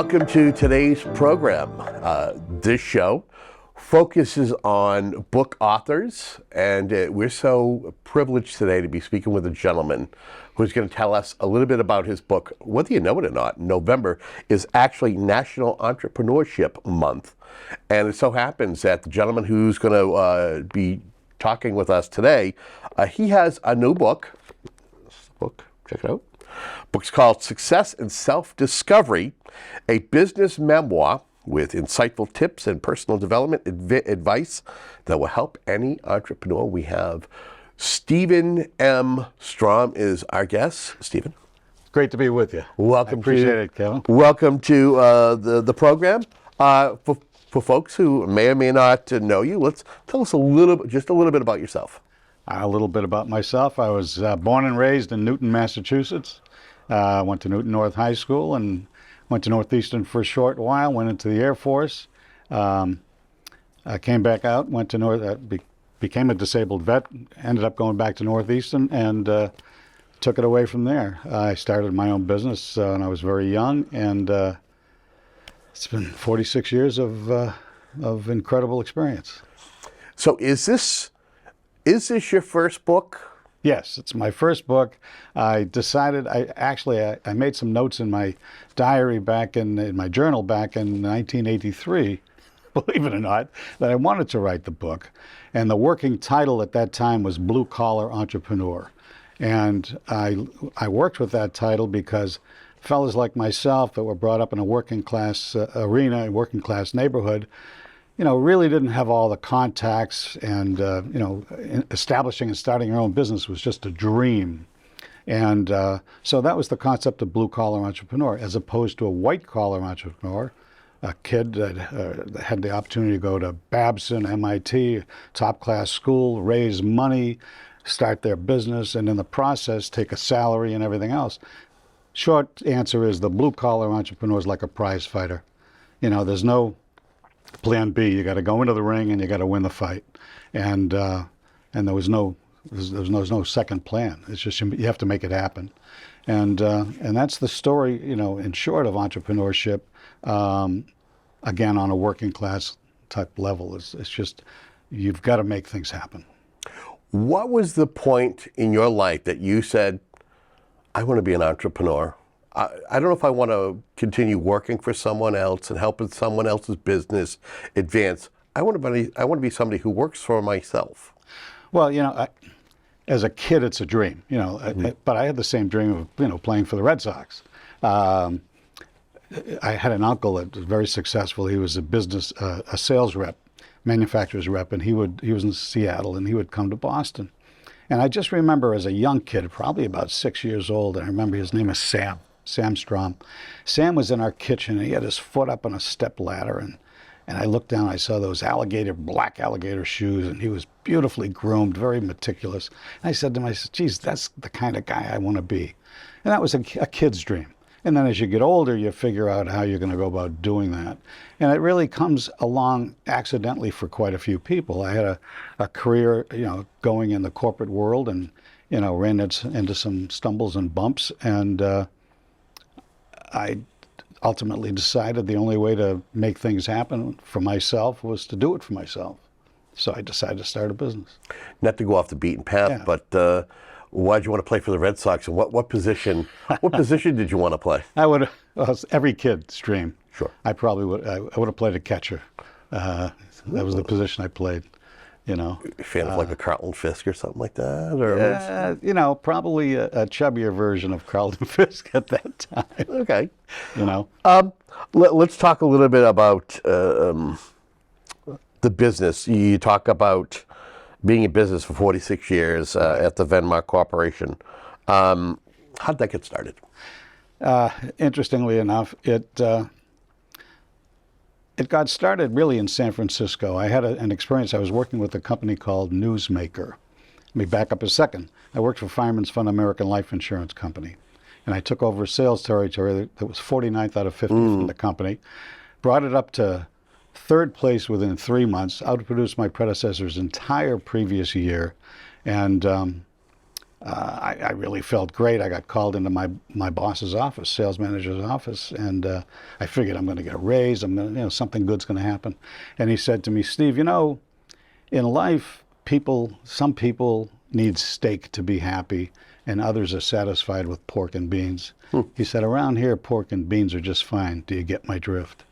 Welcome to today's program. This show focuses on book authors, and we're so privileged today to be speaking with a gentleman who's going to tell us a little bit about his book. Whether you know it or not, November is actually National Entrepreneurship Month, and it so happens that the gentleman who's going to be talking with us today, he has a new book. Check it out. Book's called Success and Self-Discovery, a business memoir with insightful tips and personal development advice that will help any entrepreneur. We have Stephen M. Stroum is our guest. Stephen. Great to be with you. Welcome. I appreciate it, Kevin. Welcome to the program. For folks who may or may not know you, let's tell us just a little bit about yourself. A little bit about myself. I was born and raised in Newton, Massachusetts. Went to Newton North High School and went to Northeastern for a short while, went into the Air Force. I came back out, went to became a disabled vet, ended up going back to Northeastern and took it away from there. I started my own business when I was very young, and it's been 46 years of incredible experience. So is this your first book? Yes, it's my first book. I decided, I made some notes in my diary in my journal back in 1983, believe it or not, that I wanted to write the book. And the working title at that time was Blue Collar Entrepreneur. And I worked with that title because fellas like myself that were brought up in a working class arena, a working class neighborhood, really didn't have all the contacts, and establishing and starting your own business was just a dream. And so that was the concept of blue collar entrepreneur, as opposed to a white collar entrepreneur, a kid that had the opportunity to go to Babson, MIT, top class school, raise money, start their business, and in the process take a salary and everything else. Short answer is the blue collar entrepreneur is like a prize fighter. There's no plan B. You got to go into the ring and you got to win the fight, and there was no second plan. It's just you have to make it happen, and that's the story, in short, of entrepreneurship. Again, on a working class type level, it's just you've got to make things happen. What was the point in your life that you said, I want to be an entrepreneur? I don't know if I want to continue working for someone else and helping someone else's business advance. I want to be somebody who works for myself. Well, as a kid, it's a dream, but I had the same dream of, playing for the Red Sox. I had an uncle that was very successful. He was a sales rep, manufacturer's rep, and he was in Seattle, and he would come to Boston. And I just remember as a young kid, probably about 6 years old, and I remember his name is Sam Stroum. Sam was in our kitchen, and he had his foot up on a step ladder, and I looked down, I saw those black alligator shoes, and he was beautifully groomed, very meticulous. And I said to myself, geez, that's the kind of guy I want to be. And that was a kid's dream. And then as you get older, you figure out how you're going to go about doing that. And it really comes along accidentally for quite a few people. I had a career, going in the corporate world, and, ran into some stumbles and bumps, and I ultimately decided the only way to make things happen for myself was to do it for myself. So I decided to start a business. Not to go off the beaten path, yeah. But why did you want to play for the Red Sox, and what position did you want to play? Every kid's dream. Sure. I would have played a catcher. That was the position I played. Fan of like a Carlton Fisk or something like that? Or probably a chubbier version of Carlton Fisk at that time. Okay. Let's talk a little bit about the business. You talk about being in business for 46 years at the Venmark Corporation. How did that get started? Interestingly enough, it got started really in San Francisco. I had an experience. I was working with a company called Newsmaker. Let me back up a second. I worked for Fireman's Fund American Life Insurance Company, and I took over sales territory that was 49th out of 50 from the company, brought it up to third place within 3 months, outproduced my predecessor's entire previous year, and I really felt great. I got called into my boss's office, sales manager's office, and I figured I'm going to get a raise. I'm going to, something good's going to happen. And he said to me, Steve, in life, some people need steak to be happy, and others are satisfied with pork and beans. He said, around here, pork and beans are just fine. Do you get my drift?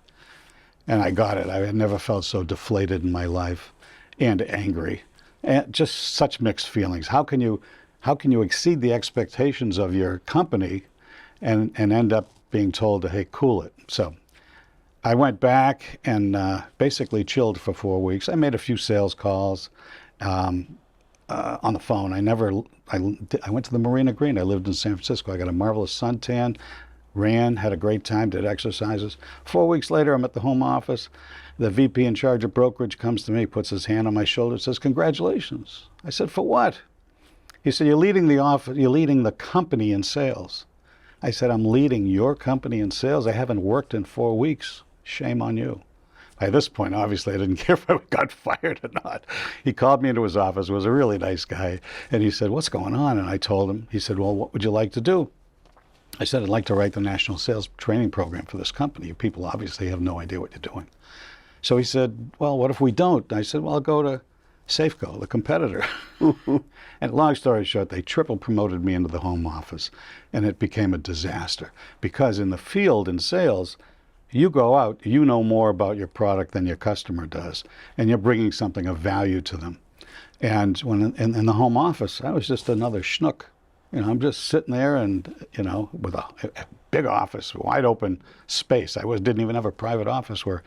And I got it. I had never felt so deflated in my life, and angry, and just such mixed feelings. How can you exceed the expectations of your company and end up being told to, hey, cool it? So I went back and basically chilled for 4 weeks. I made a few sales calls on the phone. I went to the Marina Green. I lived in San Francisco. I got a marvelous suntan, ran, had a great time, did exercises. 4 weeks later, I'm at the home office. The VP in charge of brokerage comes to me, puts his hand on my shoulder, says, congratulations. I said, for what? He said, you're leading the company in sales. I said, I'm leading your company in sales. I haven't worked in 4 weeks. Shame on you. By this point, obviously, I didn't care if I got fired or not. He called me into his office, was a really nice guy, and he said, what's going on? And I told him. He said, well, what would you like to do? I said, I'd like to write the national sales training program for this company. You people obviously have no idea what you're doing. So he said, well, what if we don't? I said, well, I'll go to Safeco, the competitor. And long story short, they triple promoted me into the home office, and it became a disaster. Because in the field, in sales, you go out, you know more about your product than your customer does, and you're bringing something of value to them. And when in the home office, I was just another schnook. I'm just sitting there and, with a big office, wide open space. Didn't even have a private office, where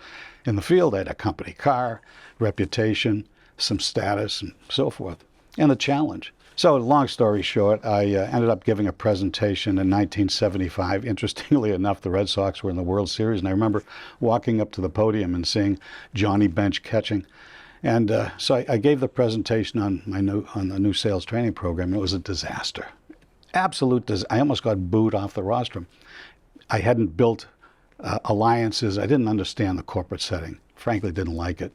in the field I had a company car, reputation, some status, and so forth, and a challenge. So long story short, I ended up giving a presentation in 1975. Interestingly enough, the Red Sox were in the World Series, and I remember walking up to the podium and seeing Johnny Bench catching. And so I gave the presentation on the new sales training program. It was a disaster. Absolute disaster. I almost got booed off the rostrum. I hadn't built alliances. I didn't understand the corporate setting. Frankly, didn't like it.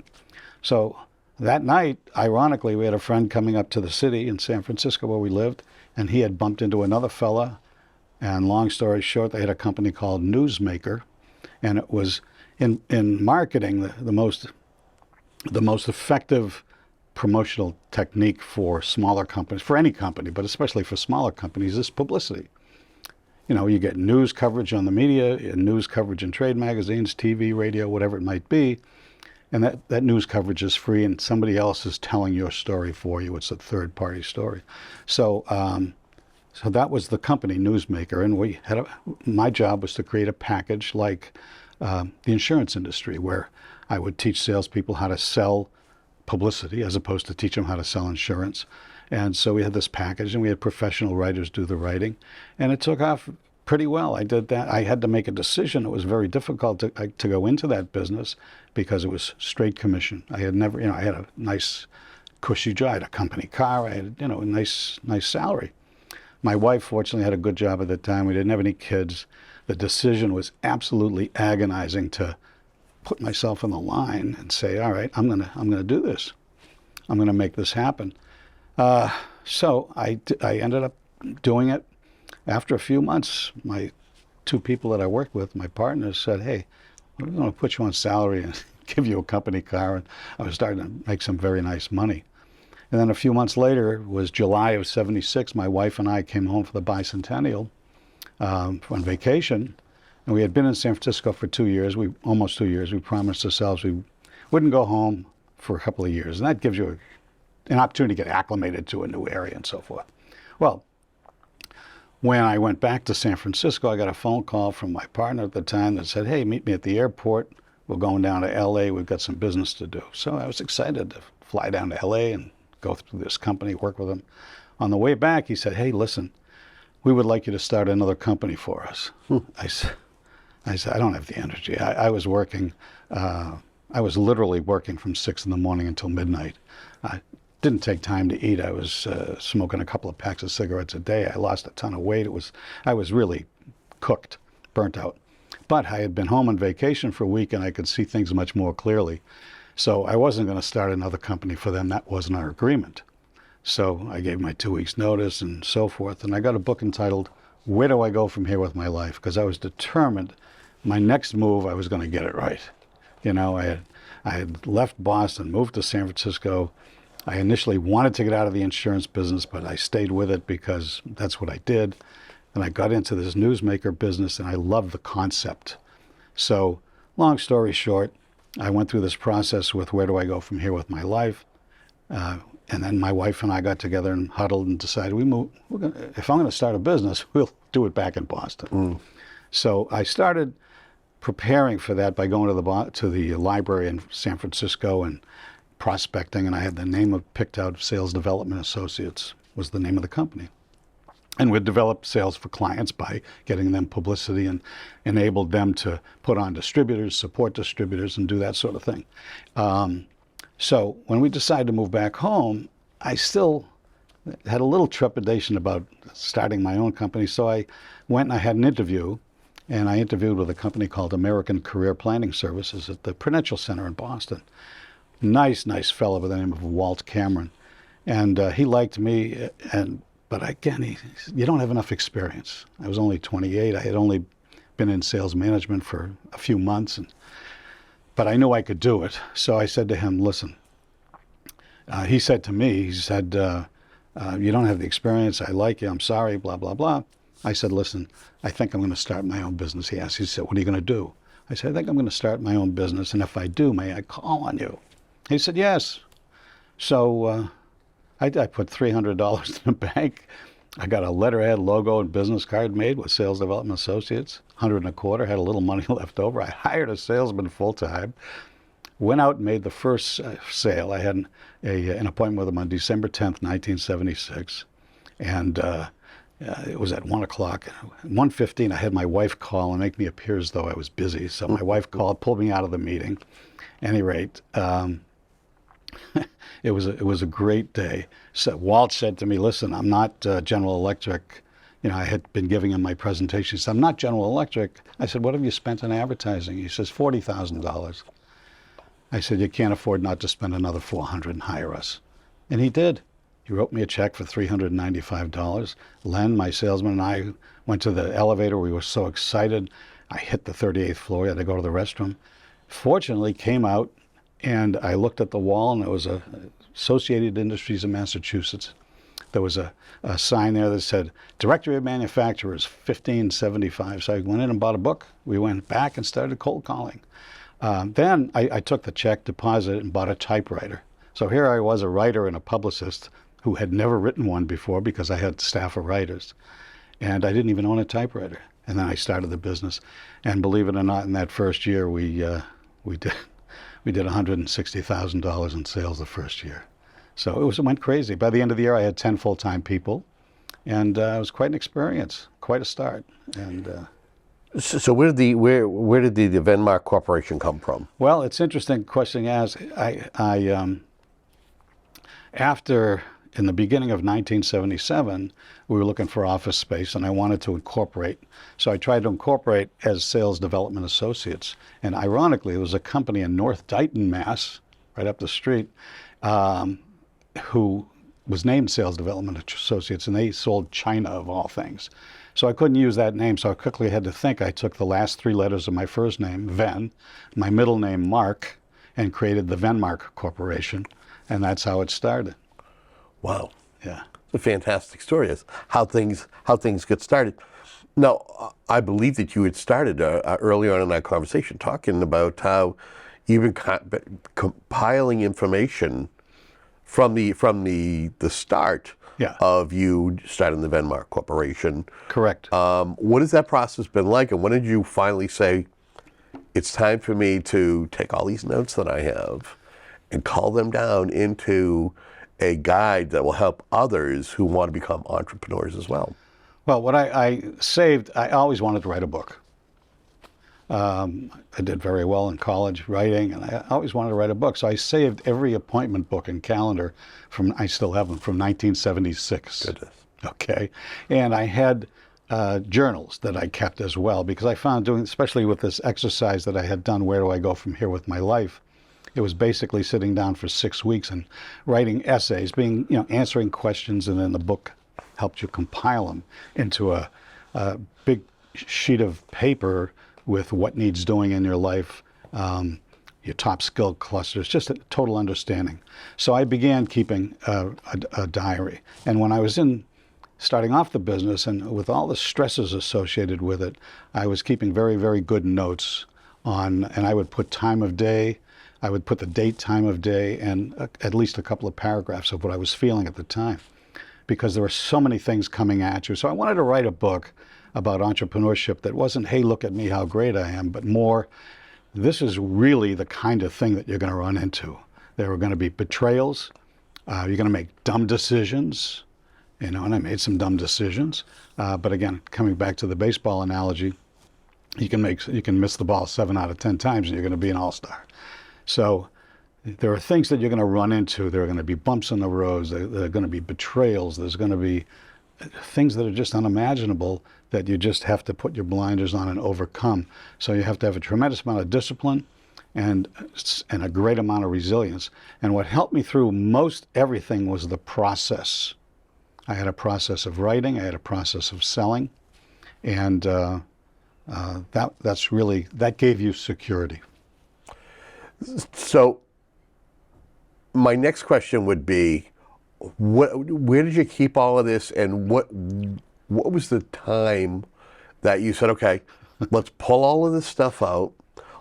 So that night, ironically, we had a friend coming up to the city in San Francisco where we lived, and he had bumped into another fella. And long story short, they had a company called Newsmaker, and it was in marketing the most effective promotional technique for smaller companies, for any company, but especially for smaller companies, is publicity. You get news coverage on the media, news coverage in trade magazines, TV, radio, whatever it might be, and that news coverage is free, and somebody else is telling your story for you. It's a third-party story. So that was the company, Newsmaker, and my job was to create a package like the insurance industry, where I would teach salespeople how to sell publicity as opposed to teach them how to sell insurance. And so we had this package, and we had professional writers do the writing, and it took off pretty well. I did that. I had to make a decision. It was very difficult to go into that business because it was straight commission. I had never, I had a nice cushy job. I had a company car. I had, a nice salary. My wife fortunately had a good job at the time. We didn't have any kids. The decision was absolutely agonizing to put myself on the line and say, all right, I'm gonna do this. I'm gonna make this happen. So I ended up doing it. After a few months, my two people that I worked with, my partners, said, hey, we're going to put you on salary and give you a company car. And I was starting to make some very nice money. And then a few months later, it was July of '76, my wife and I came home for the bicentennial on vacation. And we had been in San Francisco for 2 years, almost 2 years. We promised ourselves we wouldn't go home for a couple of years. And that gives you an opportunity to get acclimated to a new area and so forth. Well, when I went back to San Francisco, I got a phone call from my partner at the time that said, hey, meet me at the airport. We're going down to LA. We've got some business to do. So I was excited to fly down to LA and go through this company, work with them. On the way back, he said, hey, listen, we would like you to start another company for us. I said, I don't have the energy. I was working, I was literally working from 6 in the morning until midnight. I didn't take time to eat. I was smoking a couple of packs of cigarettes a day. I lost a ton of weight. I was really cooked, burnt out. But I had been home on vacation for a week, and I could see things much more clearly. So I wasn't going to start another company for them. That wasn't our agreement. So I gave my 2 weeks notice and so forth. And I got a book entitled, Where Do I Go From Here With My Life? Because I was determined my next move, I was going to get it right. You know, I had left Boston, moved to San Francisco. I initially wanted to get out of the insurance business, but I stayed with it because that's what I did. And I got into this newsmaker business, and I loved the concept. So long story short, I went through this process with where do I go from here with my life. And then my wife and I got together and huddled and decided if I'm going to start a business, we'll do it back in Boston. So I started preparing for that by going to the library in San Francisco and prospecting, and I had the name picked out. Sales Development Associates was the name of the company. And we'd develop sales for clients by getting them publicity and enabled them to put on distributors, support distributors, and do that sort of thing. So when we decided to move back home, I still had a little trepidation about starting my own company. So I went and I had an interview, and I interviewed with a company called American Career Planning Services at the Prudential Center in Boston. Nice fellow by the name of Walt Cameron. And he liked me, but again, you don't have enough experience. I was only 28. I had only been in sales management for a few months, but I knew I could do it. So I said to him, listen, he said to me, you don't have the experience. I like you. I'm sorry, blah, blah, blah. I said, listen, I think I'm going to start my own business. He said, what are you going to do? I said, I think I'm going to start my own business, and if I do, may I call on you? He said, yes. So I put $300 in the bank. I got a letterhead, logo, and business card made with Sales Development Associates, 125, had a little money left over. I hired a salesman full-time, went out and made the first sale. I had an appointment with him on December 10th, 1976, and it was at 1 o'clock. At 1:15, I had my wife call and make me appear as though I was busy. So my wife called, pulled me out of the meeting. At any rate, it was a great day. So Walt said to me, listen, I'm not General Electric. You know, I had been giving him my presentation. He said, I'm not General Electric. I said, what have you spent on advertising? He says, $40,000. I said, you can't afford not to spend another $400 and hire us. And he did. He wrote me a check for $395. Len, my salesman, and I went to the elevator. We were so excited. I hit the 38th floor. I had to go to the restroom. Fortunately, came out, and I looked at the wall, and there was Associated Industries of Massachusetts. There was a sign there that said, Directory of Manufacturers, $15.75. So I went in and bought a book. We went back and started cold calling. Then I took the check, deposited, and bought a typewriter. So here I was, a writer and a publicist who had never written one before because I had staff of writers. And I didn't even own a typewriter. And then I started the business. And believe it or not, in that first year, we did $160,000 in sales the first year. So it went crazy. By the end of the year, I had 10 full-time people. And it was quite an experience, quite a start. And So where did the Venmark Corporation come from? well, it's interesting question you ask. After, in the beginning of 1977, we were looking for office space, and I wanted to incorporate. So I tried to incorporate as Sales Development Associates. And ironically, there was a company in North Dighton, Mass., right up the street, who was named Sales Development Associates, and they sold China, of all things. So I couldn't use that name, so I quickly had to think. I took the last 3 letters of my first name, Ven, my middle name, Mark, and created the Venmark Corporation, and that's how it started. Wow. Yeah. It's a fantastic story. It's how things get started. Now, I believe that you had started early on in our conversation talking about how you've been compiling information from the start Yeah. of you starting the Venmark Corporation. Correct. What has that process been like, and when did you finally say, it's time for me to take all these notes that I have and cull them down into a guide that will help others who want to become entrepreneurs as well? Well, what I saved, I always wanted to write a book. I did very well in college writing, and I always wanted to write a book. So I saved every appointment book and calendar I still have them, from 1976. Goodness. Okay. And I had journals that I kept as well, because I found especially with this exercise that I had done, where do I go from here with my life, It was basically sitting down for 6 weeks and writing essays, answering questions, and then the book helped you compile them into a big sheet of paper with what needs doing in your life, your top skill clusters, just a total understanding. So I began keeping a diary. And when I was starting off the business and with all the stresses associated with it, I was keeping very, very good notes and I would put time of day, I would put the date, time of day, and at least a couple of paragraphs of what I was feeling at the time, because there were so many things coming at you. So I wanted to write a book about entrepreneurship that wasn't, hey, look at me, how great I am, but more, this is really the kind of thing that you're going to run into. There are going to be betrayals. You're going to make dumb decisions, and I made some dumb decisions. But again, coming back to the baseball analogy, you can miss the ball 7 out of 10 times, and you're going to be an all-star. So there are things that you're going to run into. There are going to be bumps in the roads. There are going to be betrayals. There's going to be things that are just unimaginable that you just have to put your blinders on and overcome. So you have to have a tremendous amount of discipline and a great amount of resilience. And what helped me through most everything was the process. I had a process of writing. I had a process of selling. And that gave you security. So my next question would be, where did you keep all of this, and what was the time that you said, okay, let's pull all of this stuff out,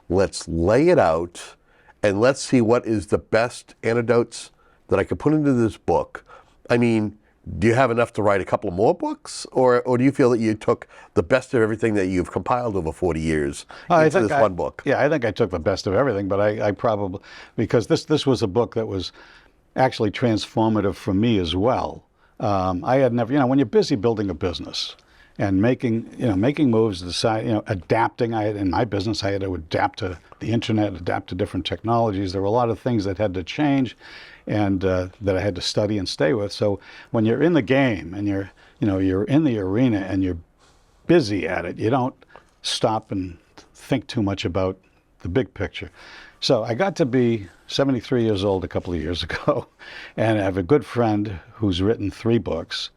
let's lay it out, and let's see what is the best antidotes that I could put into this book? I mean, do you have enough to write a couple more books, or do you feel that you took the best of everything that you've compiled over 40 years into this one book? Yeah, I think I took the best of everything, but I probably, because this was a book that was actually transformative for me as well. I had never, when you're busy building a business and making moves, adapting. In my business, I had to adapt to the internet, adapt to different technologies. There were a lot of things that had to change, and that I had to study and stay with. So when you're in the game and you're in the arena and you're busy at it, you don't stop and think too much about the big picture. So I got to be 73 years old a couple of years ago, and I have a good friend who's written 3 books,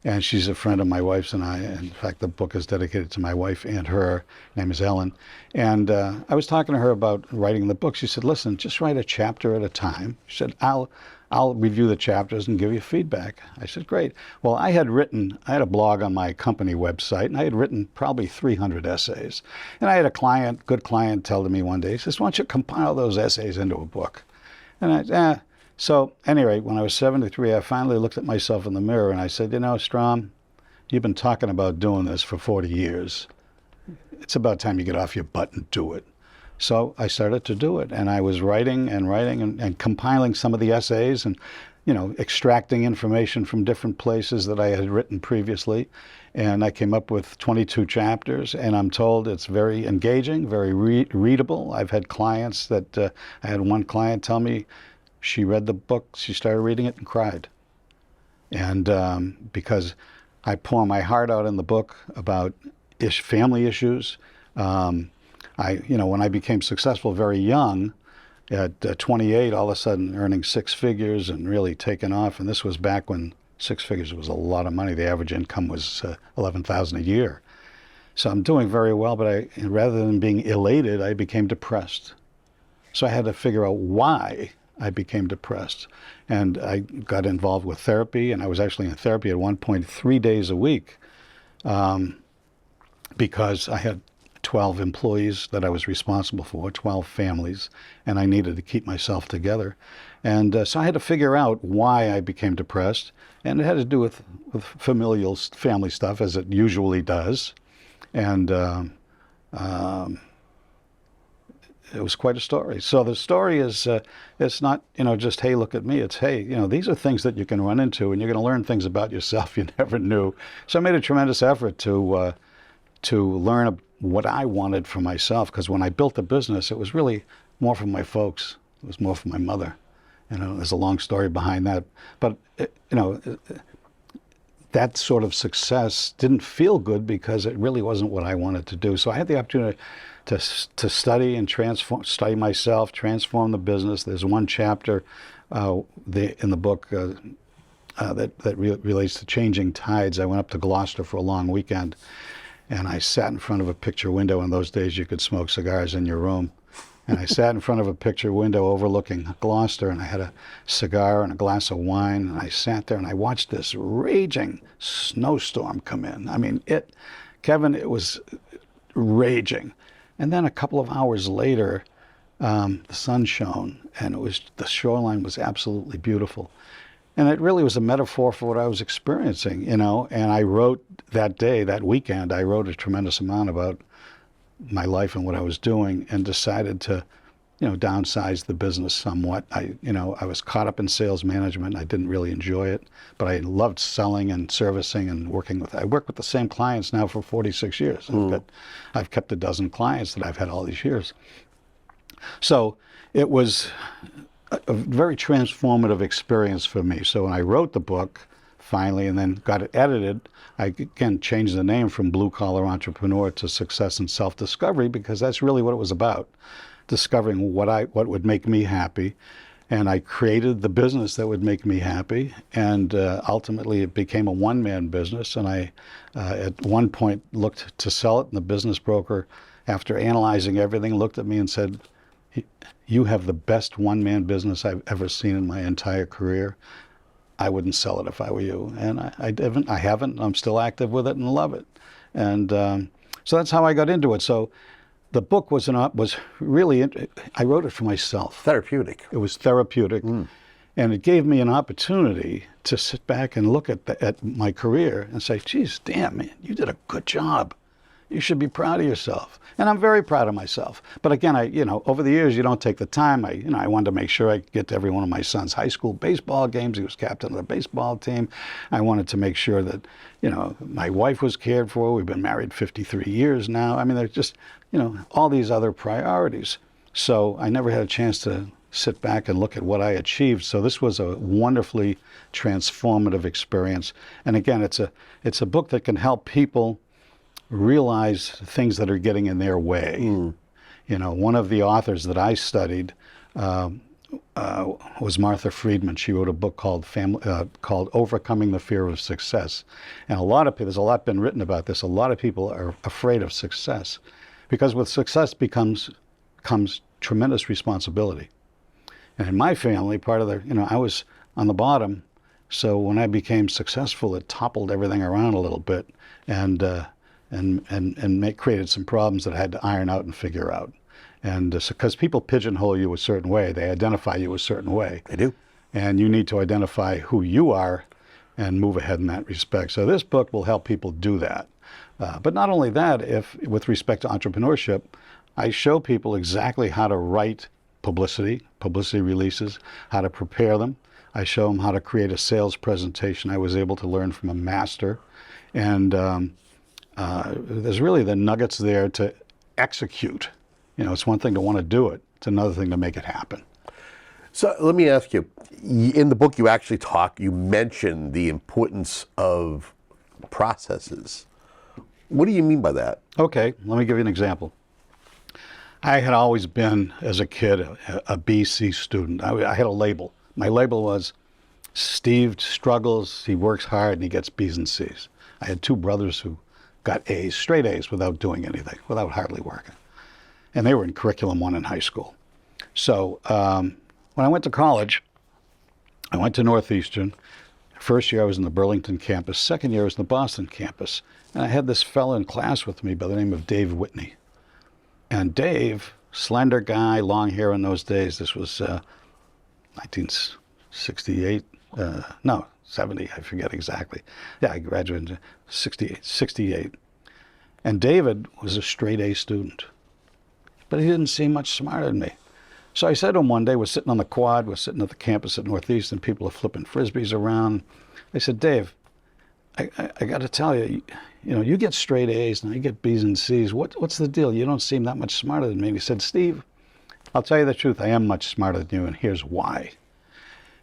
and she's a friend of my wife's and I. In fact, the book is dedicated to my wife and her. Her name is Ellen. And I was talking to her about writing the book. She said, listen, just write a chapter at a time. She said, I'll review the chapters and give you feedback. I said, great. Well, I had a blog on my company website, and I had written probably 300 essays. And I had a good client tell to me one day, he says, why don't you compile those essays into a book? And So anyway, when I was 73, I finally looked at myself in the mirror and I said, Stroum, you've been talking about doing this for 40 years. It's about time you get off your butt and do it. So I started to do it, and I was writing and compiling some of the essays and, extracting information from different places that I had written previously. And I came up with 22 chapters, and I'm told it's very engaging, very readable. I've had clients I had one client tell me she read the book, she started reading it and cried. And because I pour my heart out in the book about family issues, when I became successful very young, at 28, all of a sudden earning 6 figures and really taking off. And this was back when 6 figures was a lot of money. The average income was $11,000 a year. So I'm doing very well, but rather than being elated, I became depressed. So I had to figure out why I became depressed. And I got involved with therapy, and I was actually in therapy at one point 3 days a week, because I had 12 employees that I was responsible for, 12 families, and I needed to keep myself together. And so I had to figure out why I became depressed, and it had to do with family stuff, as it usually does. And it was quite a story. So the story is, it's not, just, hey, look at me. It's, hey, these are things that you can run into, and you're going to learn things about yourself you never knew. So I made a tremendous effort to learn what I wanted for myself, because when I built the business, it was really more for my folks. It was more for my mother. There's a long story behind that. But, that sort of success didn't feel good because it really wasn't what I wanted to do. So I had the opportunity to study and study myself, transform the business. There's one chapter in the book that relates to changing tides. I went up to Gloucester for a long weekend, and I sat in front of a picture window. In those days, you could smoke cigars in your room. And I sat in front of a picture window overlooking Gloucester, and I had a cigar and a glass of wine, and I sat there and I watched this raging snowstorm come in. I mean, Kevin, it was raging. And then a couple of hours later, the sun shone, and the shoreline was absolutely beautiful. And it really was a metaphor for what I was experiencing, you know. And I wrote that weekend, I wrote a tremendous amount about my life and what I was doing, and decided to, downsize the business somewhat. I was caught up in sales management. I didn't really enjoy it, but I loved selling and servicing and I work with the same clients now for 46 years. I've kept a dozen clients that I've had all these years. So it was a very transformative experience for me. So when I wrote the book, finally, and then got it edited, I again changed the name from Blue Collar Entrepreneur to Success and Self-Discovery, because that's really what it was about, discovering what would make me happy. And I created the business that would make me happy, and ultimately it became a one-man business. And I, at one point, looked to sell it, and the business broker, after analyzing everything, looked at me and said, "You have the best one-man business I've ever seen in my entire career. I wouldn't sell it if I were you." And I haven't. I'm still active with it and love it. And so that's how I got into it. So the book was really, I wrote it for myself. Therapeutic. It was therapeutic. And it gave me an opportunity to sit back and look at my career and say, "Geez, damn, man, you did a good job. You should be proud of yourself." And I'm very proud of myself. But again, over the years, you don't take the time. I wanted to make sure I get to every one of my son's high school baseball games. He was captain of the baseball team. I wanted to make sure that, my wife was cared for. We've been married 53 years now. I mean, there's just, all these other priorities. So I never had a chance to sit back and look at what I achieved. So this was a wonderfully transformative experience. And again, it's a book that can help people realize things that are getting in their way. One of the authors that I studied was Martha Friedman. She wrote a book called Overcoming the Fear of Success. And there's a lot been written about this. A lot of people are afraid of success, because with success comes tremendous responsibility. And in my family, I was on the bottom. So when I became successful, it toppled everything around a little bit, and created some problems that I had to iron out and figure out. And because people pigeonhole you a certain way, they identify you a certain way. They do. And you need to identify who you are and move ahead in that respect. So this book will help people do that. But not only that, with respect to entrepreneurship, I show people exactly how to write publicity releases, how to prepare them. I show them how to create a sales presentation. I was able to learn from a master. And there's really the nuggets there to execute. It's one thing to want to do it. It's another thing to make it happen. So let me ask you, in the book you mention the importance of processes. What do you mean by that? Okay, let me give you an example. I had always been, as a kid, a BC student. I had a label. My label was, Steve struggles, he works hard, and he gets B's and C's. I had two brothers who got A's, straight A's, without doing anything, without hardly working. And they were in Curriculum 1 in high school. So when I went to college, I went to Northeastern. First year I was in the Burlington campus. Second year I was in the Boston campus. And I had this fellow in class with me by the name of Dave Whitney. And Dave, slender guy, long hair in those days. This was 1968, 70, I forget exactly. Yeah, I graduated in 68. And David was a straight A student, but he didn't seem much smarter than me. So I said to him one day, we're sitting on the quad, we're sitting at the campus at Northeastern, people are flipping Frisbees around. I said, Dave, I got to tell you, you get straight A's and I get B's and C's. What's the deal? You don't seem that much smarter than me. And he said, Steve, I'll tell you the truth, I am much smarter than you, and here's why.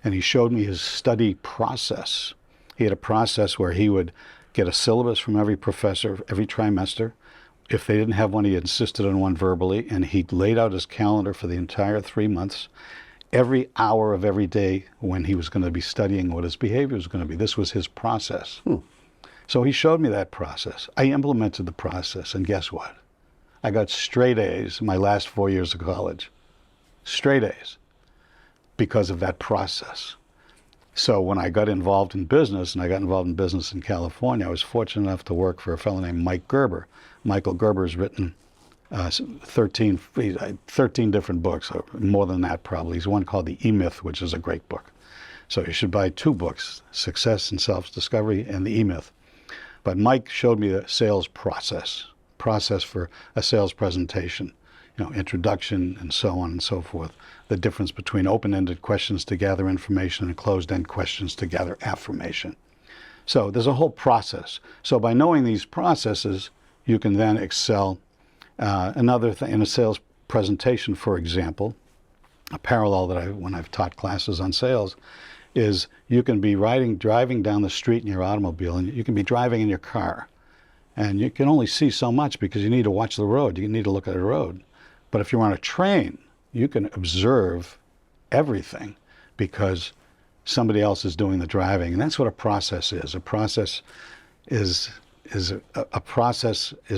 And he showed me his study process. He had a process where he would get a syllabus from every professor every trimester. If they didn't have one, he insisted on one verbally, and he laid out his calendar for the entire 3 months, every hour of every day when he was going to be studying what his behavior was going to be. This was his process. So he showed me that process. I implemented the process, and guess what? I got straight A's my last 4 years of college. Straight A's because of that process. So when I got involved in business, and I got involved in business in California, I was fortunate enough to work for a fellow named Mike Gerber. Michael Gerber has written 13 different books, or more than that probably. He's one called The E-Myth, which is a great book. So you should buy 2 books, Success and Self-Discovery and The E-Myth. But Mike showed me the sales process for a sales presentation, introduction and so on and so forth. The difference between open-ended questions to gather information and closed-end questions to gather affirmation. So there's a whole process. So by knowing these processes, you can then excel. Another thing in a sales presentation, for example, a parallel that when I've taught classes on sales is you can be driving down the street in your automobile, and you can be driving in your car, and you can only see so much because you need to watch the road. You need to look at the road. But if you're on a train, you can observe everything because somebody else is doing the driving, and that's what a process is. A process is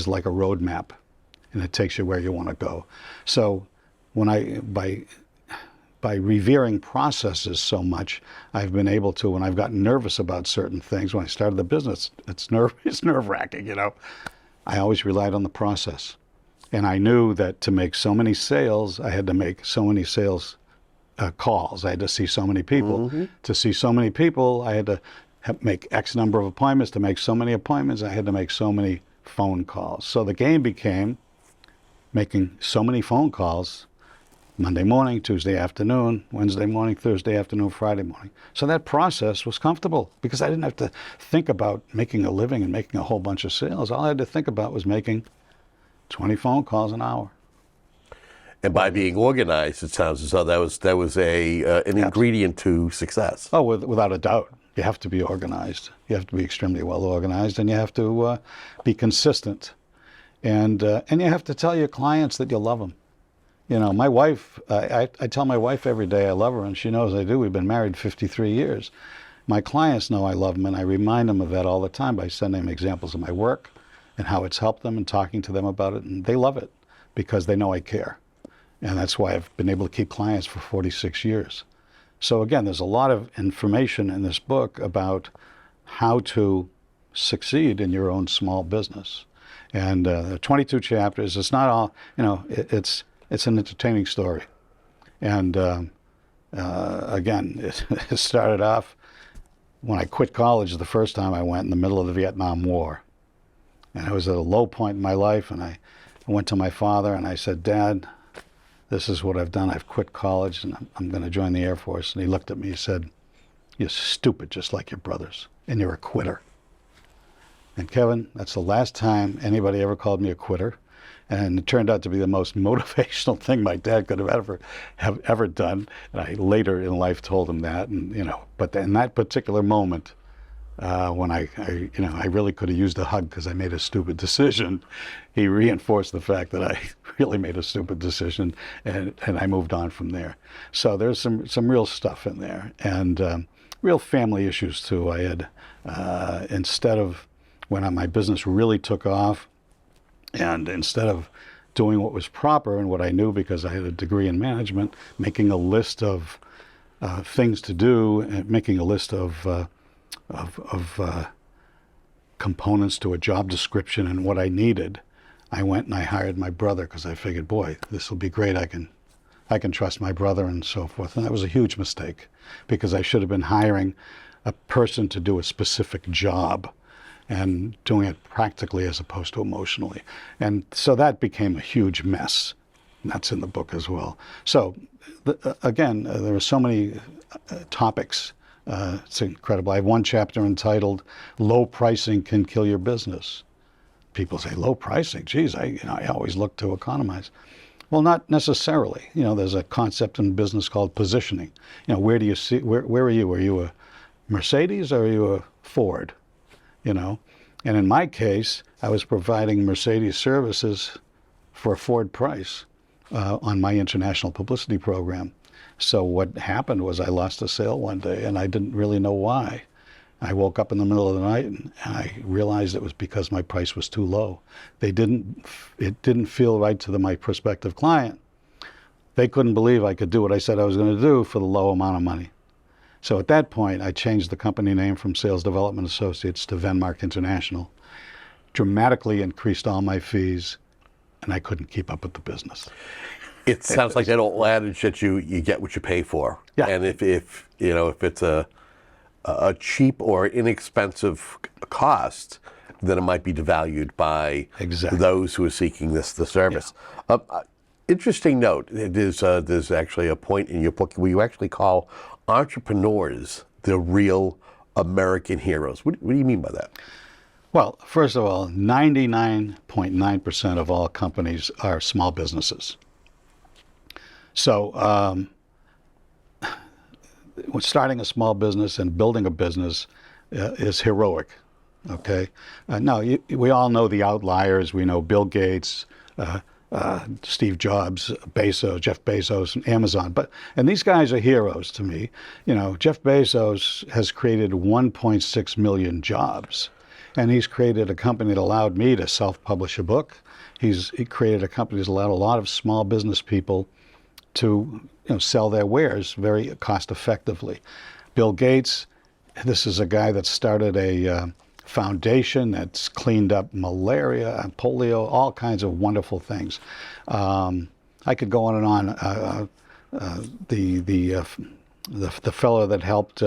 like a roadmap, and it takes you where you want to go. So by revering processes so much, I've been able to, when I've gotten nervous about certain things, when I started the business, it's nerve-wracking, I always relied on the process. And I knew that to make so many sales, I had to make so many sales calls. I had to see so many people. To see so many people, I had to make X number of appointments. To make so many appointments, I had to make so many phone calls. So the game became making so many phone calls Monday morning, Tuesday afternoon, Wednesday morning, Thursday afternoon, Friday morning. So that process was comfortable because I didn't have to think about making a living and making a whole bunch of sales. All I had to think about was making 20 phone calls an hour. And by being organized, it sounds as though that was an ingredient to success. Oh, without a doubt. You have to be organized. You have to be extremely well organized, and you have to be consistent. And you have to tell your clients that you love them. My wife, I tell my wife every day I love her, and she knows I do. We've been married 53 years. My clients know I love them, and I remind them of that all the time by sending them examples of my work and how it's helped them and talking to them about it. And they love it because they know I care. And that's why I've been able to keep clients for 46 years. So again, there's a lot of information in this book about how to succeed in your own small business. And there are 22 chapters. It's not all, it's an entertaining story. And again, it started off when I quit college the first time I went in the middle of the Vietnam War. And I was at a low point in my life, and I went to my father and I said, Dad, this is what I've done. I've quit college and I'm going to join the Air Force. And he looked at me and said, you're stupid just like your brothers, and you're a quitter. And Kevin, that's the last time anybody ever called me a quitter. And it turned out to be the most motivational thing my dad could have ever done. And I later in life told him that, and but in that particular moment, when I really could have used a hug because I made a stupid decision, he reinforced the fact that I really made a stupid decision, and I moved on from there. So there's some real stuff in there, and real family issues too. I had instead of when my business really took off, and instead of doing what was proper and what I knew because I had a degree in management, making a list of things to do, and making a list of components to a job description and what I needed, I went and I hired my brother because I figured, boy, this will be great. I can trust my brother and so forth. And that was a huge mistake because I should have been hiring a person to do a specific job and doing it practically as opposed to emotionally. And so that became a huge mess. And that's in the book as well. So again, there were so many topics. It's incredible. I have one chapter entitled "Low Pricing Can Kill Your Business." People say, low pricing? Geez, I always look to economize. Well, not necessarily. There's a concept in business called positioning. Where do you see, where are you? Are you a Mercedes or are you a Ford, you know. And in my case, I was providing Mercedes services for a Ford price on my international publicity program. So what happened was I lost a sale one day, and I didn't really know why. I woke up in the middle of the night and I realized it was because my price was too low. It didn't feel right to my prospective client. They couldn't believe I could do what I said I was going to do for the low amount of money. So at that point, I changed the company name from Sales Development Associates to Venmark International, dramatically increased all my fees, and I couldn't keep up with the business. It sounds like that old adage that you get what you pay for. Yeah. And if it's a cheap or inexpensive cost, then it might be devalued by Exactly. those who are seeking the service. Yeah. Interesting note, there's actually a point in your book where you actually call entrepreneurs the real American heroes. What do you mean by that? Well, first of all, 99.9% of all companies are small businesses. So starting a small business and building a business is heroic, okay? Now, we all know the outliers. We know Bill Gates, Steve Jobs, Jeff Bezos, and Amazon. And these guys are heroes to me. You know, Jeff Bezos has created 1.6 million jobs, and he's created a company that allowed me to self-publish a book. He created a company that's allowed a lot of small business people to sell their wares very cost effectively. Bill Gates, this is a guy that started a foundation that's cleaned up malaria and polio, all kinds of wonderful things. I could go on and on. The fellow that helped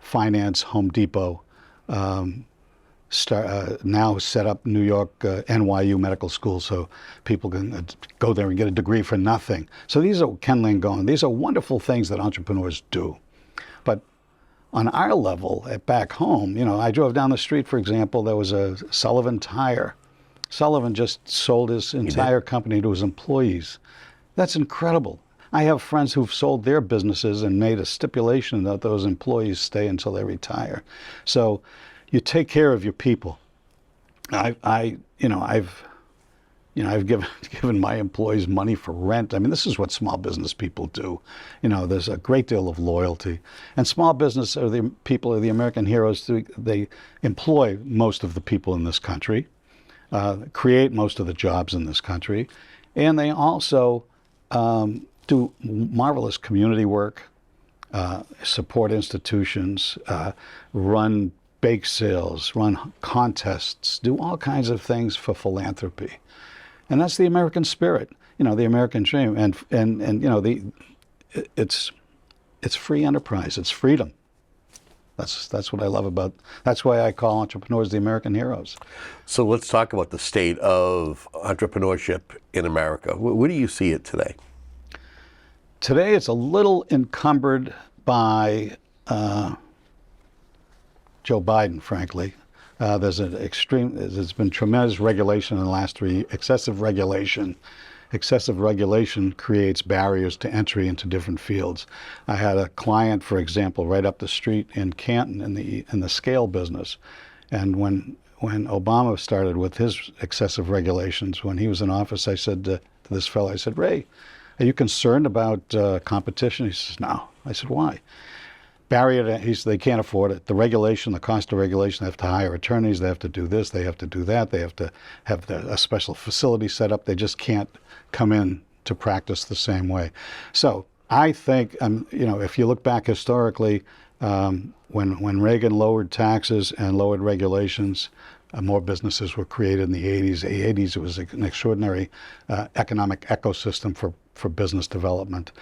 finance Home Depot now set up New York NYU Medical School so people can go there and get a degree for nothing. So these are Ken Langone. These are wonderful things that entrepreneurs do. But on our level, back home, I drove down the street, for example, there was a Sullivan Tire. Sullivan just sold his entire company to his employees. That's incredible. I have friends who've sold their businesses and made a stipulation that those employees stay until they retire. So you take care of your people. I've given my employees money for rent. I mean, this is what small business people do. There's a great deal of loyalty. And small business are the American heroes. They employ most of the people in this country, create most of the jobs in this country, and they also do marvelous community work, support institutions, run bake sales, run contests, do all kinds of things for philanthropy. And that's the American spirit, the American dream. And it's free enterprise, it's freedom. That's what I love about, that's why I call entrepreneurs the American heroes. So let's talk about the state of entrepreneurship in America. Where do you see it today? Today it's a little encumbered by Joe Biden, frankly. There's been tremendous regulation in the last 3, excessive regulation. Excessive regulation creates barriers to entry into different fields. I had a client, for example, right up the street in Canton in the scale business. And when Obama started with his excessive regulations, when he was in office, I said to this fellow, I said, "Ray, are you concerned about competition?" He says, "No." I said, "Why?" Barrier, they can't afford it. The regulation, the cost of regulation, they have to hire attorneys, they have to do this, they have to do that, they have to have a special facility set up. They just can't come in to practice the same way. So I think, if you look back historically, when Reagan lowered taxes and lowered regulations, more businesses were created in the 80s. The 80s, it was an extraordinary economic ecosystem for business development.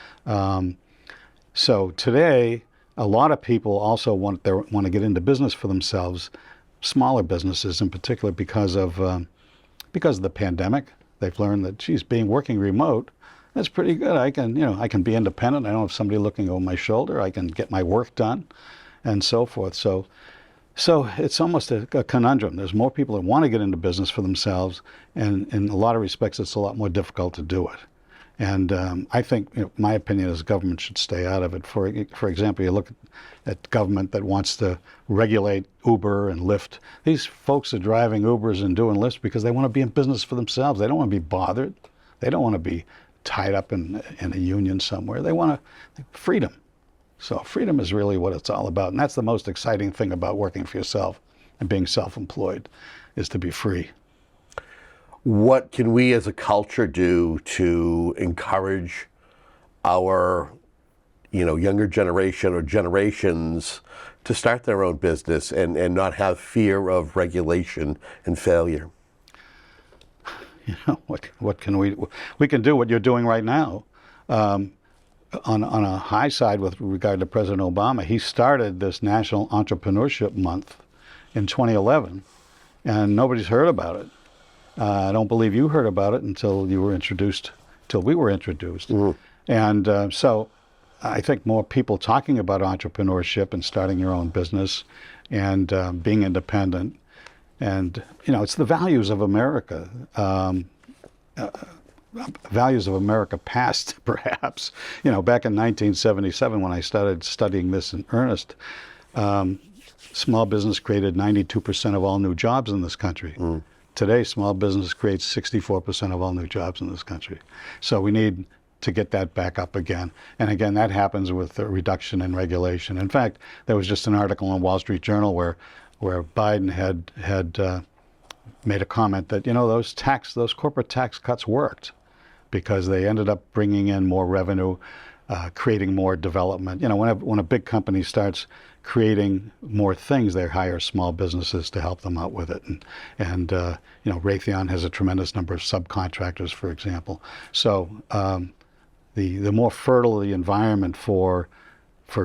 So today, a lot of people also want to get into business for themselves, smaller businesses in particular, because of the pandemic. They've learned that, working remote, that's pretty good. I can be independent. I don't have somebody looking over my shoulder. I can get my work done, and so forth. So it's almost a conundrum. There's more people that want to get into business for themselves, and in a lot of respects, it's a lot more difficult to do it. And I think, my opinion is government should stay out of it. For example, you look at government that wants to regulate Uber and Lyft. These folks are driving Ubers and doing Lyfts because they want to be in business for themselves. They don't want to be bothered. They don't want to be tied up in a union somewhere. They want freedom. So freedom is really what it's all about. And that's the most exciting thing about working for yourself and being self-employed, is to be free. What can we as a culture do to encourage our, younger generation or generations to start their own business and not have fear of regulation and failure? What can we can do what you're doing right now. On a high side with regard to President Obama, he started this National Entrepreneurship Month in 2011, and nobody's heard about it. I don't believe you heard about it until we were introduced. Mm-hmm. And so I think more people talking about entrepreneurship and starting your own business and being independent. And, it's the values of America. Values of America past, perhaps. Back in 1977, when I started studying this in earnest, small business created 92% of all new jobs in this country. Mm. Today, small business creates 64% of all new jobs in this country. So we need to get that back up again. And again, that happens with a reduction in regulation. In fact, there was just an article in Wall Street Journal where Biden had made a comment that, those corporate tax cuts worked because they ended up bringing in more revenue, creating more development. When a big company starts creating more things, they hire small businesses to help them out with it. And Raytheon has a tremendous number of subcontractors, for example. So the more fertile the environment for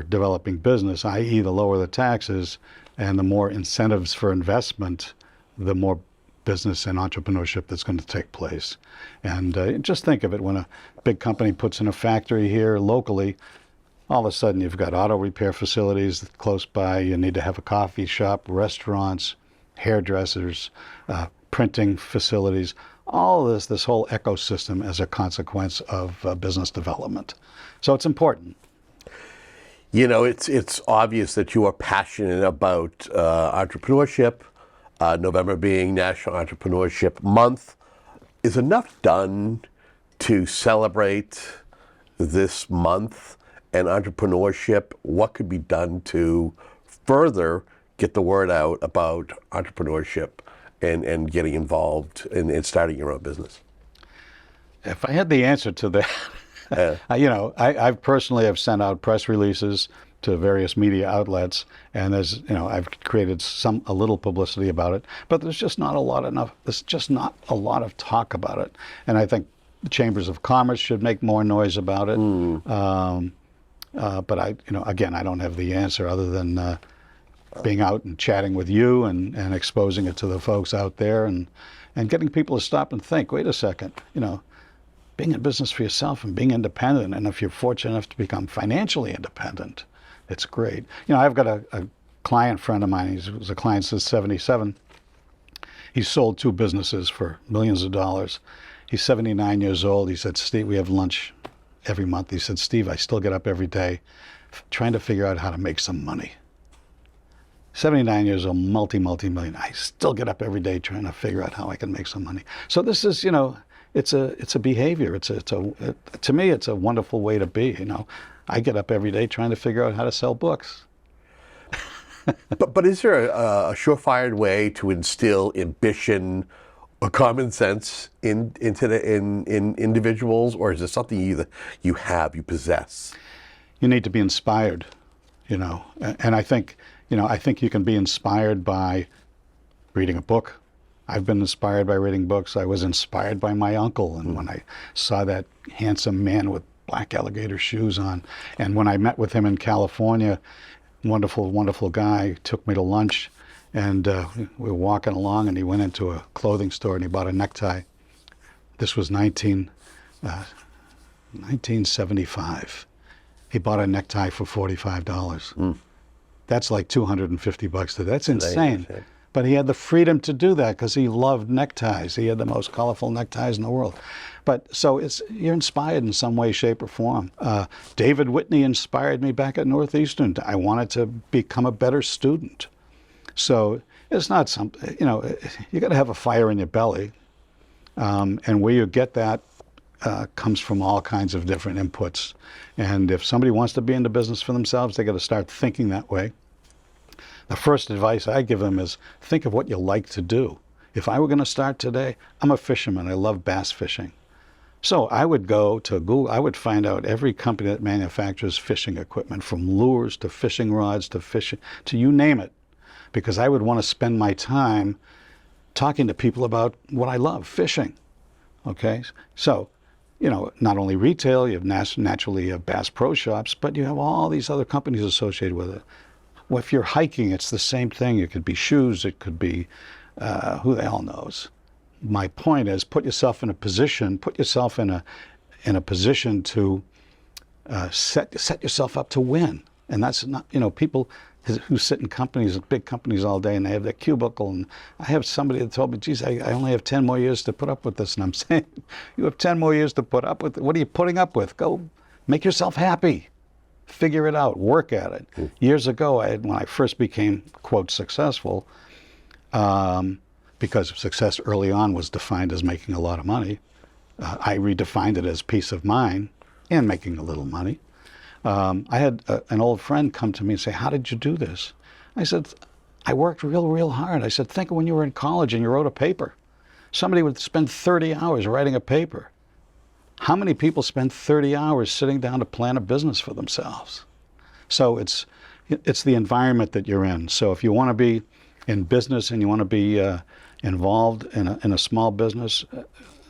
developing business, i.e. the lower the taxes and the more incentives for investment, the more business and entrepreneurship that's going to take place. And just think of it, when a big company puts in a factory here locally, all of a sudden you've got auto repair facilities close by, you need to have a coffee shop, restaurants, hairdressers, printing facilities, all of this whole ecosystem as a consequence of business development. So it's important. It's obvious that you are passionate about entrepreneurship, November being National Entrepreneurship Month. Is enough done to celebrate this month and entrepreneurship? What could be done to further get the word out about entrepreneurship and getting involved in starting your own business? If I had the answer to that, I personally have sent out press releases to various media outlets, and I've created a little publicity about it, but there's just not a lot of talk about it. And I think the chambers of commerce should make more noise about it. But again, I don't have the answer other than being out and chatting with you and exposing it to the folks out there and getting people to stop and think, wait a second, being in business for yourself and being independent, and if you're fortunate enough to become financially independent, it's great. I've got a client friend of mine, he was a client since '77. He's sold 2 businesses for millions of dollars. He's 79 years old. He said, Steve, we have lunch every month. He said, Steve, I still get up every day trying to figure out how to make some money. 79 years old, multi-millionaire. I still get up every day trying to figure out how I can make some money. So this is, it's a behavior. To me, it's a wonderful way to be. I get up every day trying to figure out how to sell books. But is there a surefire way to instill ambition or common sense in individuals, or is it something you possess? You need to be inspired, and I think you can be inspired by reading a book. I've been inspired by reading books. I was inspired by my uncle, and when I saw that handsome man with black alligator shoes on, and when I met with him in California, wonderful, wonderful guy, took me to lunch, and we were walking along, and he went into a clothing store and he bought a necktie. This was 1975. He bought a necktie for $45. That's like $250 today. That's insane. But he had the freedom to do that because he loved neckties. He had the most colorful neckties in the world. But so you're inspired in some way, shape, or form. David Whitney inspired me back at Northeastern. I wanted to become a better student. So it's not something, you got to have a fire in your belly. And where you get that comes from all kinds of different inputs. And if somebody wants to be in the business for themselves, they got to start thinking that way. The first advice I give them is think of what you like to do. If I were going to start today, I'm a fisherman. I love bass fishing. So I would go to Google. I would find out every company that manufactures fishing equipment, from lures to fishing rods to fishing, to you name it, because I would want to spend my time talking to people about what I love, fishing. Okay? So, not only retail, you have naturally have Bass Pro Shops, but you have all these other companies associated with it. Well, if you're hiking, it's the same thing. It could be shoes. It could be, who the hell knows? My point is, put yourself in a position to set yourself up to win. And that's not, people who sit in companies, big companies all day, and they have their cubicle. And I have somebody that told me, geez, I only have 10 more years to put up with this. And I'm saying, you have 10 more years to put up with it. What are you putting up with? Go make yourself happy. Figure it out. Work at it. Years ago, when I first became, quote, successful, because success early on was defined as making a lot of money, I redefined it as peace of mind and making a little money. I had an old friend come to me and say, how did you do this? I said, I worked real hard. I said, think of when you were in college and you wrote a paper. Somebody would spend 30 hours writing a paper. How many people spend 30 hours sitting down to plan a business for themselves? So it's the environment that you're in. So if you want to be in business and you want to be involved in a small business,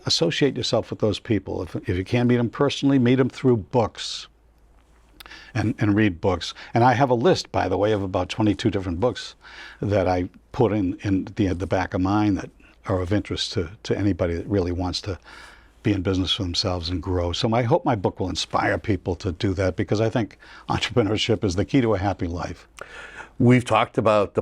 associate yourself with those people. If you can't meet them personally, meet them through books. And read books. And I have a list, by the way, of about 22 different books that I put in the back of mine that are of interest to anybody that really wants to be in business for themselves and grow. So I hope my book will inspire people to do that, because I think entrepreneurship is the key to a happy life. We've talked about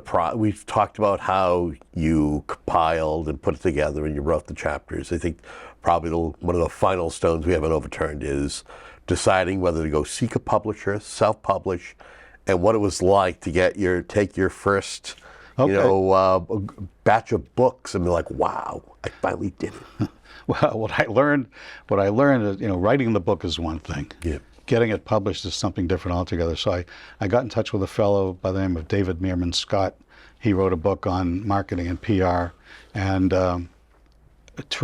how you compiled and put it together and you wrote the chapters. I think probably one of the final stones we haven't overturned is deciding whether to go seek a publisher, self-publish, and what it was like to take your first, batch of books and be like, wow, I finally did it. Well, what I learned is, writing the book is one thing. Yeah. Getting it published is something different altogether. So I got in touch with a fellow by the name of David Meerman Scott. He wrote a book on marketing and PR, and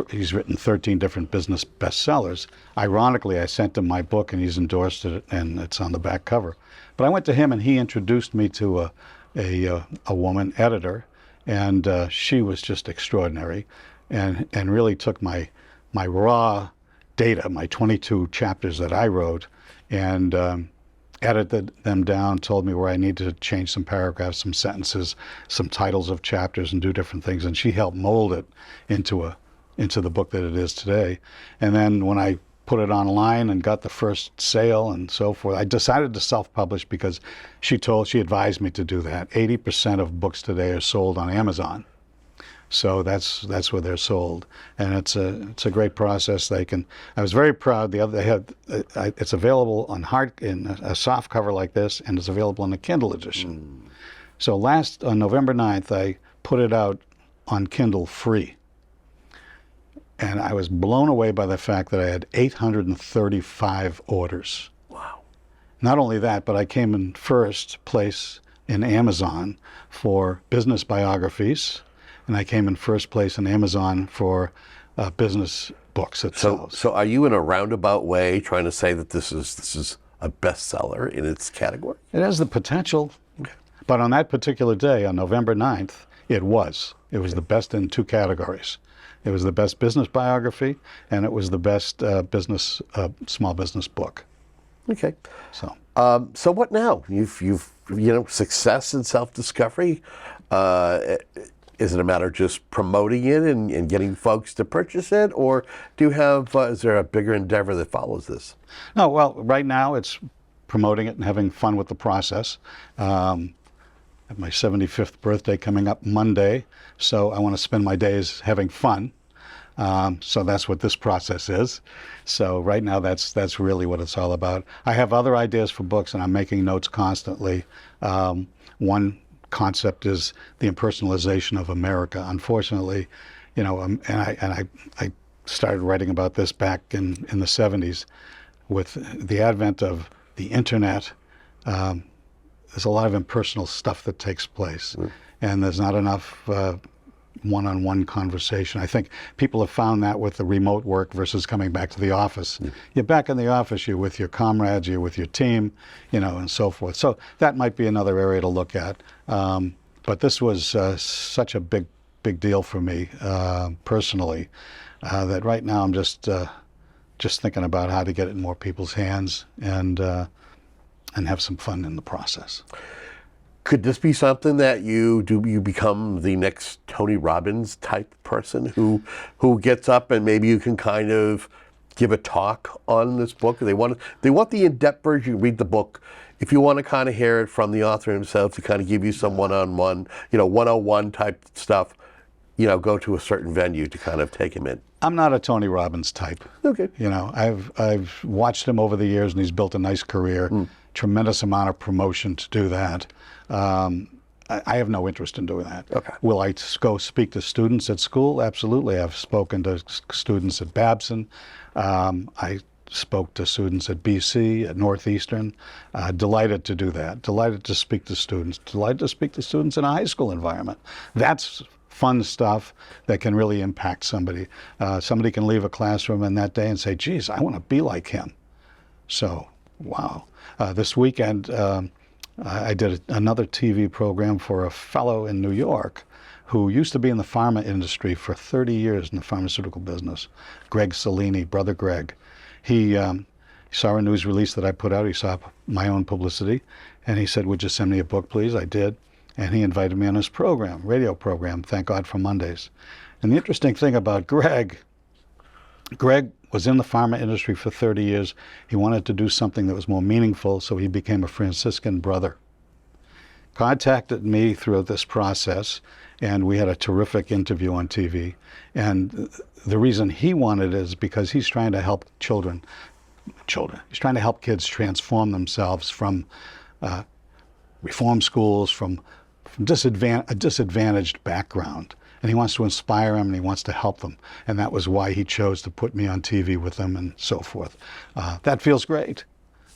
he's written 13 different business bestsellers. Ironically, I sent him my book and he's endorsed it, and it's on the back cover. But I went to him and he introduced me to a woman editor, and she was just extraordinary, and really took my raw data, my 22 chapters that I wrote, and edited them down, told me where I needed to change some paragraphs, some sentences, some titles of chapters, and do different things. And she helped mold it into the book that it is today. And then when I put it online and got the first sale and so forth, I decided to self-publish because she advised me to do that. 80% of books today are sold on Amazon. So that's where they're sold, and it's a great process. I was very proud. It's available in a soft cover like this, and it's available in a Kindle edition. So on November 9th, I put it out on Kindle free, and I was blown away by the fact that I had 835 orders. Wow! Not only that, but I came in first place in Amazon for business biographies. And I came in first place in Amazon for business books itself. So are you in a roundabout way trying to say that this is a bestseller in its category? It has the potential. Okay. But on that particular day, on November 9th, it was. It was the best in two categories. It was the best business biography, and it was the best small business book. Okay. So what now? You've success in self-discovery. Is it a matter of just promoting it and getting folks to purchase it, or is there a bigger endeavor that follows this? No, well, right now it's promoting it and having fun with the process. have my 75th birthday coming up Monday, so I want to spend my days having fun. So that's what this process is. So right now, that's really what it's all about. I have other ideas for books, and I'm making notes constantly. One concept is the impersonalization of America. Unfortunately, and I started writing about this back in the 70s. With the advent of the internet, there's a lot of impersonal stuff that takes place, and there's not enough one-on-one conversation. I think people have found that with the remote work versus coming back to the office. You're back in the office, you're with your comrades, you're with your team, and so forth. So that might be another area to look at. But this was such a big deal for me personally that right now I'm just thinking about how to get it in more people's hands and have some fun in the process. Could this be something that you become the next Tony Robbins type person who gets up and maybe you can kind of give a talk on this book? They want the in-depth version. You read the book. If you want to kind of hear it from the author himself to kind of give you some one-on-one, 101 type stuff, go to a certain venue to kind of take him in. I'm not a Tony Robbins type. Okay. I've watched him over the years, and he's built a nice career. Tremendous amount of promotion to do that. I have no interest in doing that. Okay. Will I go speak to students at school? Absolutely. I've spoken to students at Babson. I spoke to students at BC, at Northeastern. Delighted to do that. Delighted to speak to students. Delighted to speak to students in a high school environment. That's fun stuff that can really impact somebody. Somebody can leave a classroom in that day and say, geez, I want to be like him. So, wow. This weekend, I did another TV program for a fellow in New York who used to be in the pharma industry for 30 years in the pharmaceutical business, Greg Cellini, Brother Greg. He saw a news release that I put out. He saw my own publicity, and he said, would you send me a book, please? I did. And he invited me on his program, radio program, Thank God for Mondays. And the interesting thing about Greg was in the pharma industry for 30 years. He wanted to do something that was more meaningful, so he became a Franciscan brother. Contacted me through this process, and we had a terrific interview on TV. And the reason he wanted it is because he's trying to help children. He's trying to help kids transform themselves from reform schools, from a disadvantaged background. And he wants to inspire them, and he wants to help them. And that was why he chose to put me on TV with them and so forth. That feels great.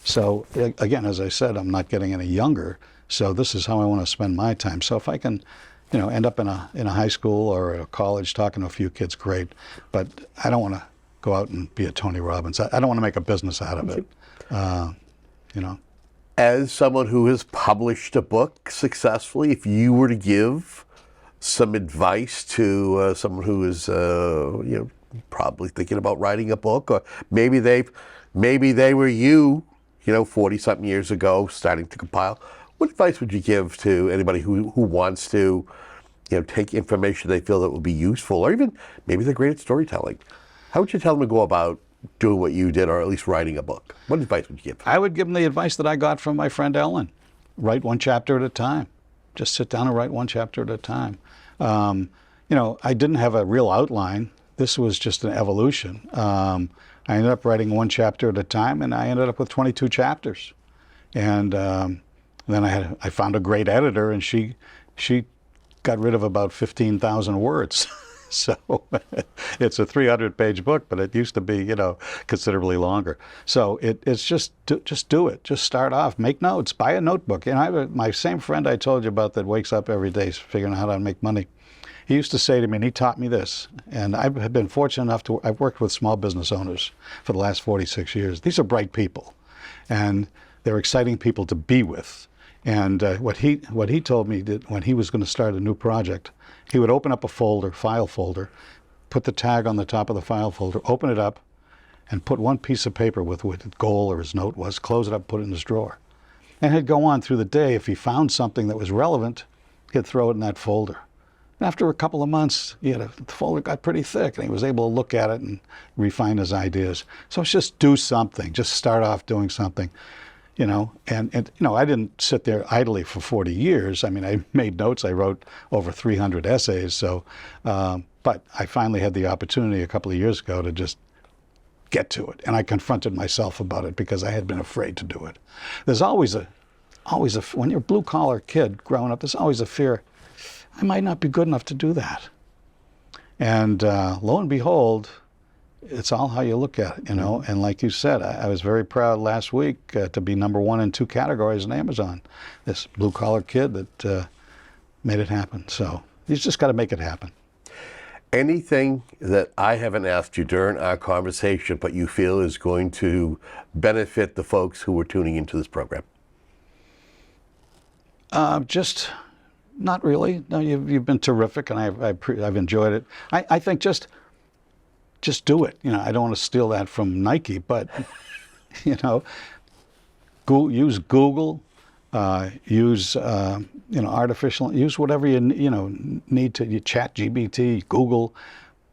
So again, as I said, I'm not getting any younger, so this is how I want to spend my time. So if I can, end up in a high school or a college talking to a few kids, great. But I don't want to go out and be a Tony Robbins. I don't want to make a business out of it. As someone who has published a book successfully, if you were to give some advice to someone who is, probably thinking about writing a book, or maybe they were you, 40-something years ago, starting to compile. What advice would you give to anybody who wants to, take information they feel that would be useful, or even maybe they're great at storytelling? How would you tell them to go about doing what you did, or at least writing a book? What advice would you give? I would give them the advice that I got from my friend Ellen. Write one chapter at a time. Just sit down and write one chapter at a time. I didn't have a real outline. This was just an evolution. I ended up writing one chapter at a time, and I ended up with 22 chapters. And then I found a great editor, and she got rid of about 15,000 words. So it's a 300-page book, but it used to be, considerably longer. So it's just do it. Just start off. Make notes. Buy a notebook. My same friend I told you about that wakes up every day figuring out how to make money. He used to say to me, and he taught me this, and I've been fortunate enough I've worked with small business owners for the last 46 years. These are bright people, and they're exciting people to be with. And what he told me that when he was going to start a new project, he would open up a file folder, put the tag on the top of the file folder, open it up, and put one piece of paper with what his goal or his note was, close it up, put it in his drawer. And he'd go on through the day. If he found something that was relevant, he'd throw it in that folder. After a couple of months, the folder got pretty thick, and he was able to look at it and refine his ideas. So it's just do something. Just start off doing something. and I didn't sit there idly for 40 years. I mean, I made notes. I wrote over 300 essays. So, but I finally had the opportunity a couple of years ago to just get to it, and I confronted myself about it because I had been afraid to do it. There's always a when you're a blue collar kid growing up, there's always a fear, I might not be good enough to do that. And lo and behold, it's all how you look at it, And like you said, I was very proud last week to be #1 in 2 categories on Amazon. This blue collar kid that made it happen. So you just got to make it happen. Anything that I haven't asked you during our conversation, but you feel is going to benefit the folks who are tuning into this program? Just not really. No, you've been terrific, and I've enjoyed it. I think just do it. I don't want to steal that from Nike, but use Google, use use whatever you need to. You ChatGPT, Google.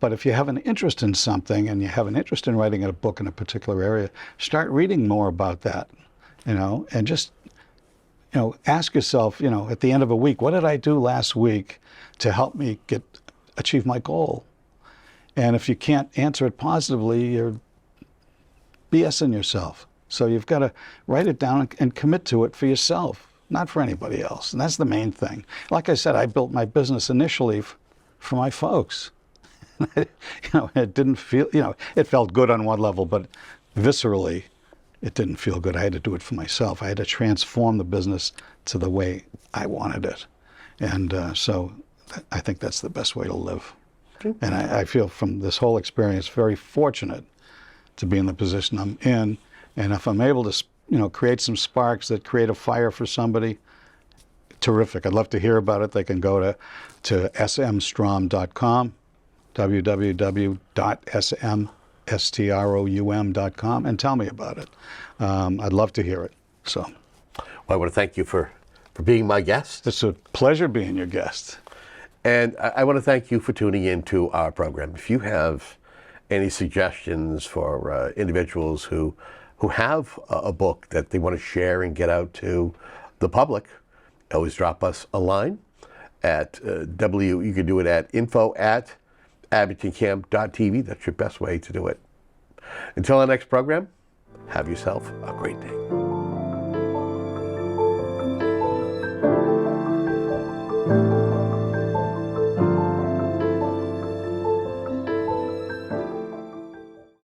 But if you have an interest in something and you have an interest in writing a book in a particular area, start reading more about that. And just ask yourself, at the end of a week, what did I do last week to help me achieve my goal? And if you can't answer it positively, you're BSing yourself. So you've got to write it down and commit to it for yourself, not for anybody else. And that's the main thing. Like I said, I built my business initially for my folks. It didn't feel, it felt good on one level, but viscerally, it didn't feel good. I had to do it for myself. I had to transform the business to the way I wanted it. And so I think that's the best way to live. And I feel from this whole experience very fortunate to be in the position I'm in. And if I'm able to, create some sparks that create a fire for somebody, terrific. I'd love to hear about it. They can go to smstroum.com, www.smstroum.com, and tell me about it. I'd love to hear it. So, well, I want to thank you for being my guest. It's a pleasure being your guest. And I want to thank you for tuning into our program. If you have any suggestions for individuals who have a book that they want to share and get out to the public, always drop us a line at you can do it at info@abingtoncamp.tv. That's your best way to do it. Until our next program, have yourself a great day.